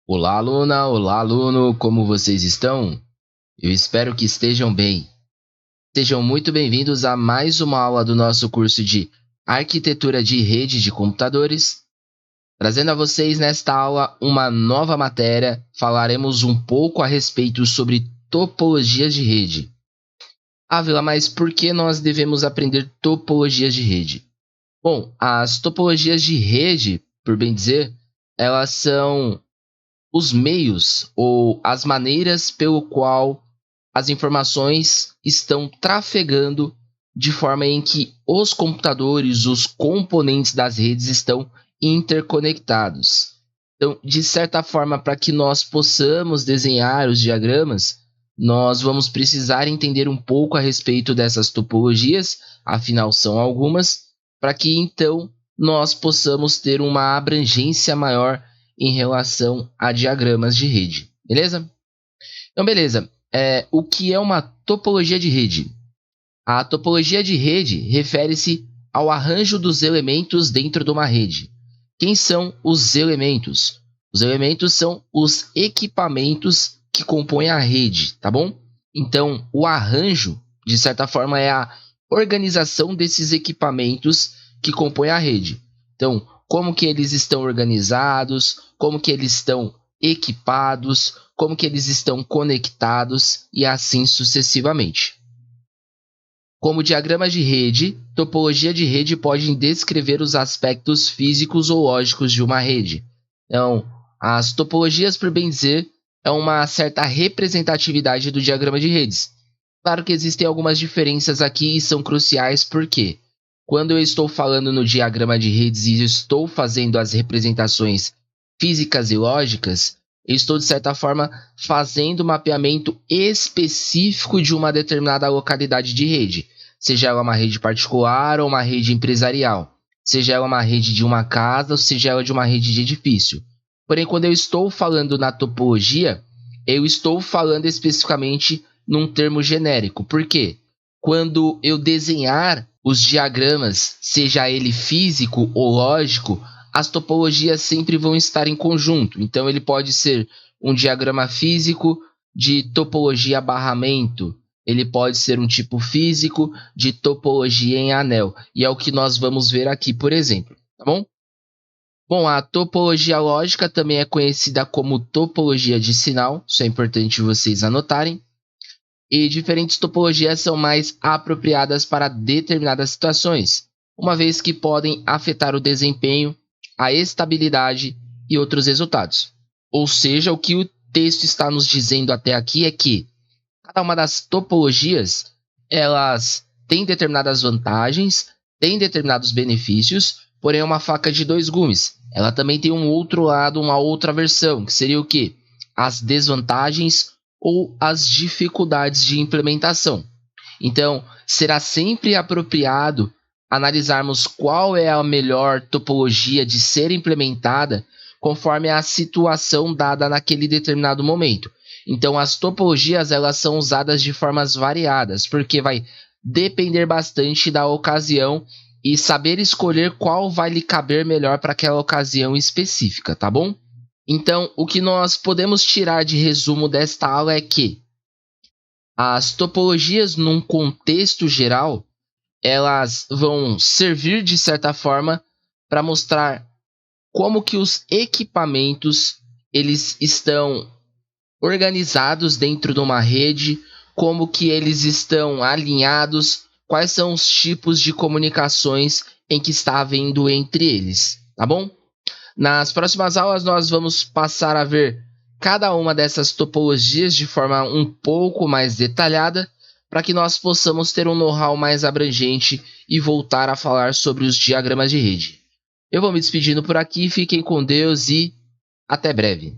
Olá, aluna! Olá, aluno! Como vocês estão? Eu espero que estejam bem. Sejam muito bem-vindos a mais uma aula do nosso curso de Arquitetura de Rede de Computadores. Trazendo a vocês nesta aula uma nova matéria, falaremos um pouco a respeito sobre topologias de rede. Vila, mas por que nós devemos aprender topologias de rede? Bom, as topologias de rede, por bem dizer, elas são os meios ou as maneiras pelo qual as informações estão trafegando de forma em que os computadores, os componentes das redes estão interconectados. Então, de certa forma, para que nós possamos desenhar os diagramas, nós vamos precisar entender um pouco a respeito dessas topologias, afinal são algumas, para que então nós possamos ter uma abrangência maior em relação a diagramas de rede, beleza? Então, beleza. O que é uma topologia de rede? A topologia de rede refere-se ao arranjo dos elementos dentro de uma rede. Quem são os elementos? Os elementos são os equipamentos que compõem a rede, tá bom? Então, o arranjo, de certa forma, é a organização desses equipamentos que compõem a rede. Então, como que eles estão organizados, como que eles estão equipados, como que eles estão conectados e assim sucessivamente. Como diagramas de rede, topologia de rede pode descrever os aspectos físicos ou lógicos de uma rede. Então, as topologias, por bem dizer, é uma certa representatividade do diagrama de redes. Claro que existem algumas diferenças aqui e são cruciais porque, quando eu estou falando no diagrama de redes e estou fazendo as representações físicas e lógicas, eu estou, de certa forma, fazendo um mapeamento específico de uma determinada localidade de rede, seja ela uma rede particular ou uma rede empresarial, seja ela uma rede de uma casa ou seja ela de uma rede de edifício. Porém, quando eu estou falando na topologia, eu estou falando especificamente num termo genérico. Por quê? Quando eu desenhar os diagramas, seja ele físico ou lógico, as topologias sempre vão estar em conjunto. Então, ele pode ser um diagrama físico de topologia barramento. Ele pode ser um tipo físico de topologia em anel. E é o que nós vamos ver aqui, por exemplo. Tá bom? Bom, a topologia lógica também é conhecida como topologia de sinal. Isso é importante vocês anotarem. E diferentes topologias são mais apropriadas para determinadas situações, uma vez que podem afetar o desempenho, a estabilidade e outros resultados. Ou seja, o que o texto está nos dizendo até aqui é que cada uma das topologias, elas têm determinadas vantagens, têm determinados benefícios, porém é uma faca de dois gumes. Ela também tem um outro lado, uma outra versão, que seria o quê? As desvantagens ou as dificuldades de implementação. Então, será sempre apropriado analisarmos qual é a melhor topologia de ser implementada conforme a situação dada naquele determinado momento. Então, as topologias elas são usadas de formas variadas, porque vai depender bastante da ocasião e saber escolher qual vai lhe caber melhor para aquela ocasião específica, tá bom? Então, o que nós podemos tirar de resumo desta aula é que as topologias, num contexto geral, elas vão servir, de certa forma, para mostrar como que os equipamentos eles estão organizados dentro de uma rede, como que eles estão alinhados, quais são os tipos de comunicações em que está havendo entre eles, tá bom? Nas próximas aulas nós vamos passar a ver cada uma dessas topologias de forma um pouco mais detalhada, para que nós possamos ter um know-how mais abrangente e voltar a falar sobre os diagramas de rede. Eu vou me despedindo por aqui, fiquem com Deus e até breve.